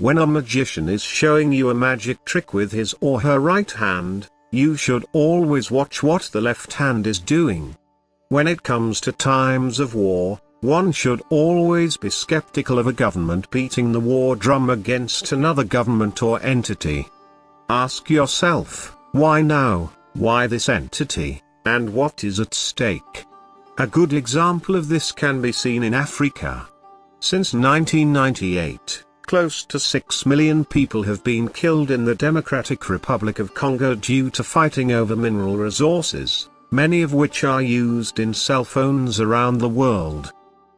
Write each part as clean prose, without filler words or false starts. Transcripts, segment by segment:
When a magician is showing you a magic trick with his or her right hand, you should always watch what the left hand is doing. When it comes to times of war, one should always be skeptical of a government beating the war drum against another government or entity. Ask yourself, why now, why this entity, and what is at stake? A good example of this can be seen in Africa. Since 1998, close to 6 million people have been killed in the Democratic Republic of Congo due to fighting over mineral resources, many of which are used in cell phones around the world.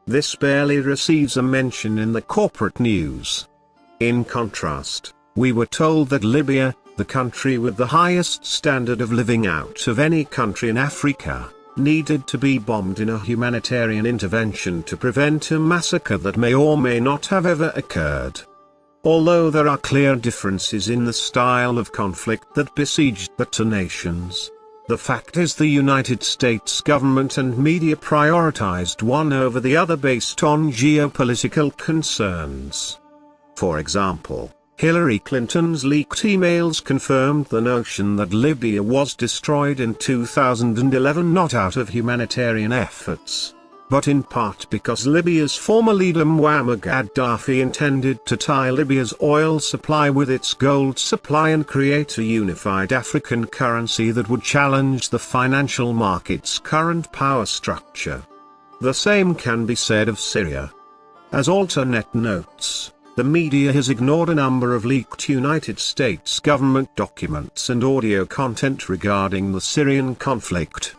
This barely receives a mention in the corporate news. In contrast, we were told that Libya, the country with the highest standard of living out of any country in Africa, needed to be bombed in a humanitarian intervention to prevent a massacre that may or may not have ever occurred. Although there are clear differences in the style of conflict that besieged the two nations, the fact is the United States government and media prioritized one over the other based on geopolitical concerns. For example, Hillary Clinton's leaked emails confirmed the notion that Libya was destroyed in 2011 not out of humanitarian efforts, but in part because Libya's former leader Muammar Gaddafi intended to tie Libya's oil supply with its gold supply and create a unified African currency that would challenge the financial market's current power structure. The same can be said of Syria. As Alternet notes, the media has ignored a number of leaked United States government documents and audio content regarding the Syrian conflict.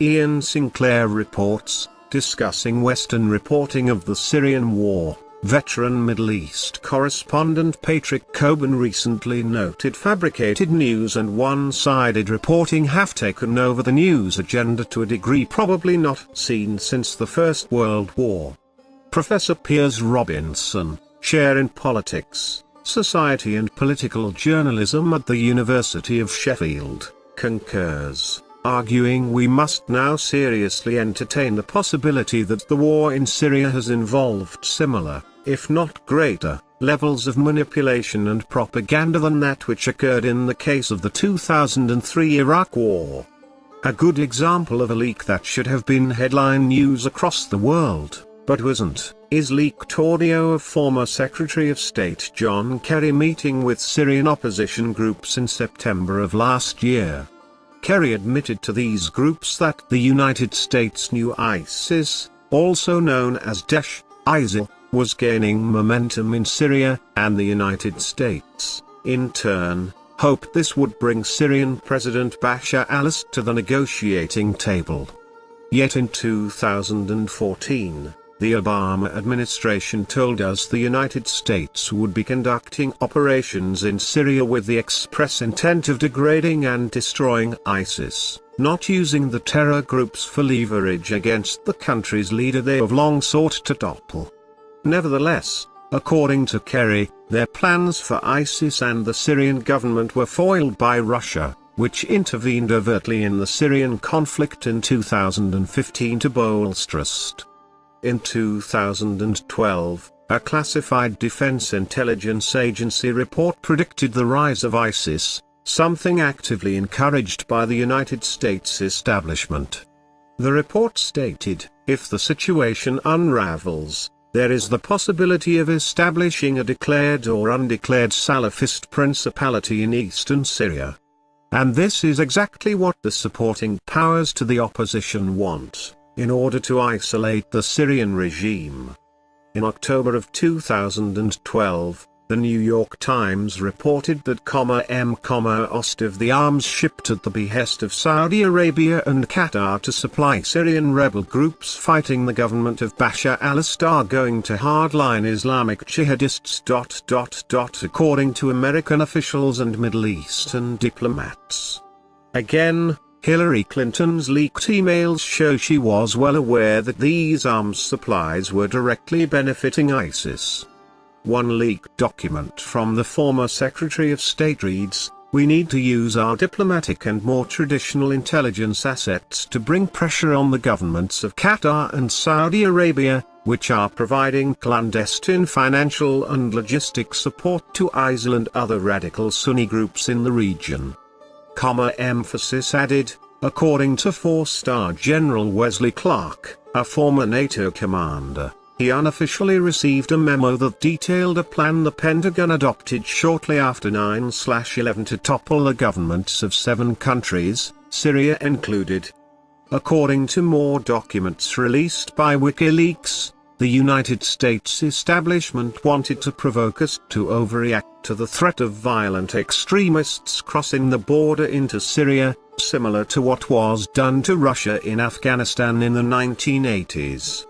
Ian Sinclair reports, discussing Western reporting of the Syrian war, veteran Middle East correspondent Patrick Coburn recently noted fabricated news and one-sided reporting have taken over the news agenda to a degree probably not seen since the First World War. Professor Piers Robinson, Chair in Politics, Society and Political Journalism at the University of Sheffield, concurs, arguing we must now seriously entertain the possibility that the war in Syria has involved similar, if not greater, levels of manipulation and propaganda than that which occurred in the case of the 2003 Iraq War. A good example of a leak that should have been headline news across the world, but wasn't, is leaked audio of former Secretary of State John Kerry meeting with Syrian opposition groups in September of last year. Kerry admitted to these groups that the United States knew ISIS, also known as Daesh, ISIL, was gaining momentum in Syria, and the United States, in turn, hoped this would bring Syrian President Bashar al-Assad to the negotiating table. Yet in 2014, the Obama administration told us the United States would be conducting operations in Syria with the express intent of degrading and destroying ISIS, not using the terror groups for leverage against the country's leader they have long sought to topple. Nevertheless, according to Kerry, their plans for ISIS and the Syrian government were foiled by Russia, which intervened overtly in the Syrian conflict in 2015 to bolster trust. In 2012, a classified Defense Intelligence Agency report predicted the rise of ISIS, something actively encouraged by the United States establishment. The report stated, if the situation unravels, there is the possibility of establishing a declared or undeclared Salafist principality in eastern Syria. And this is exactly what the supporting powers to the opposition want, in order to isolate the Syrian regime. In October of 2012, the New York Times reported that most of the arms shipped at the behest of Saudi Arabia and Qatar to supply Syrian rebel groups fighting the government of Bashar al-Assad are going to hardline Islamic jihadists. According to American officials and Middle Eastern diplomats. Again, Hillary Clinton's leaked emails show she was well aware that these arms supplies were directly benefiting ISIS. One leaked document from the former Secretary of State reads, "We need to use our diplomatic and more traditional intelligence assets to bring pressure on the governments of Qatar and Saudi Arabia, which are providing clandestine financial and logistic support to ISIL and other radical Sunni groups in the region. Emphasis added, according to 4-star General Wesley Clark, a former NATO commander, he unofficially received a memo that detailed a plan the Pentagon adopted shortly after 9/11 to topple the governments of 7 countries, Syria included. According to more documents released by WikiLeaks, the United States establishment wanted to provoke us to overreact to the threat of violent extremists crossing the border into Syria, similar to what was done to Russia in Afghanistan in the 1980s.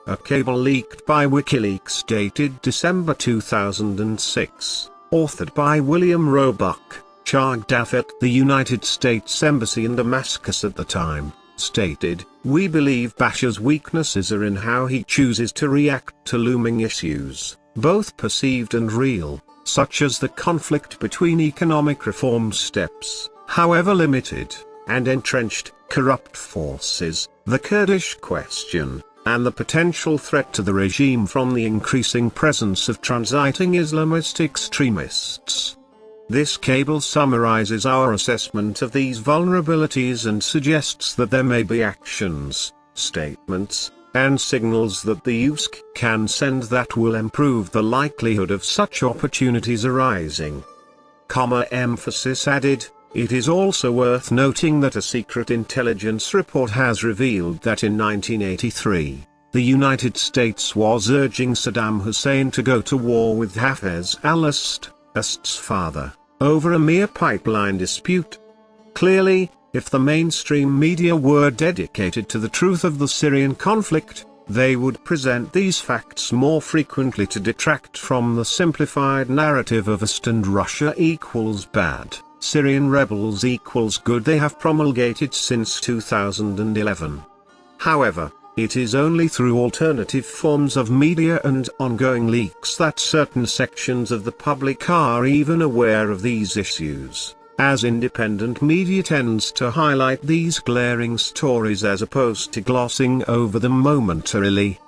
A cable leaked by WikiLeaks dated December 2006, authored by William Roebuck, charged at the United States Embassy in Damascus at the time, stated, "We believe Bashar's weaknesses are in how he chooses to react to looming issues, both perceived and real, such as the conflict between economic reform steps, however limited, and entrenched, corrupt forces, the Kurdish question, and the potential threat to the regime from the increasing presence of transiting Islamist extremists." This cable summarizes our assessment of these vulnerabilities and suggests that there may be actions, statements, and signals that the US can send that will improve the likelihood of such opportunities arising. Emphasis added, it is also worth noting that a secret intelligence report has revealed that in 1983, the United States was urging Saddam Hussein to go to war with Hafez al-Assad's father, over a mere pipeline dispute. Clearly, if the mainstream media were dedicated to the truth of the Syrian conflict, they would present these facts more frequently to detract from the simplified narrative of Assad and Russia equals bad, Syrian rebels equals good they have promulgated since 2011. However, it is only through alternative forms of media and ongoing leaks that certain sections of the public are even aware of these issues, as independent media tends to highlight these glaring stories as opposed to glossing over them momentarily.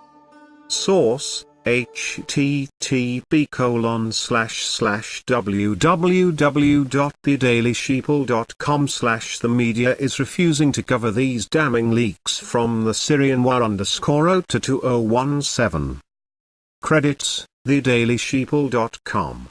Source: http://www.thedailysheeple.com/the media is refusing to cover these damning leaks from the Syrian war_0 to 2017. Credits: thedailysheeple.com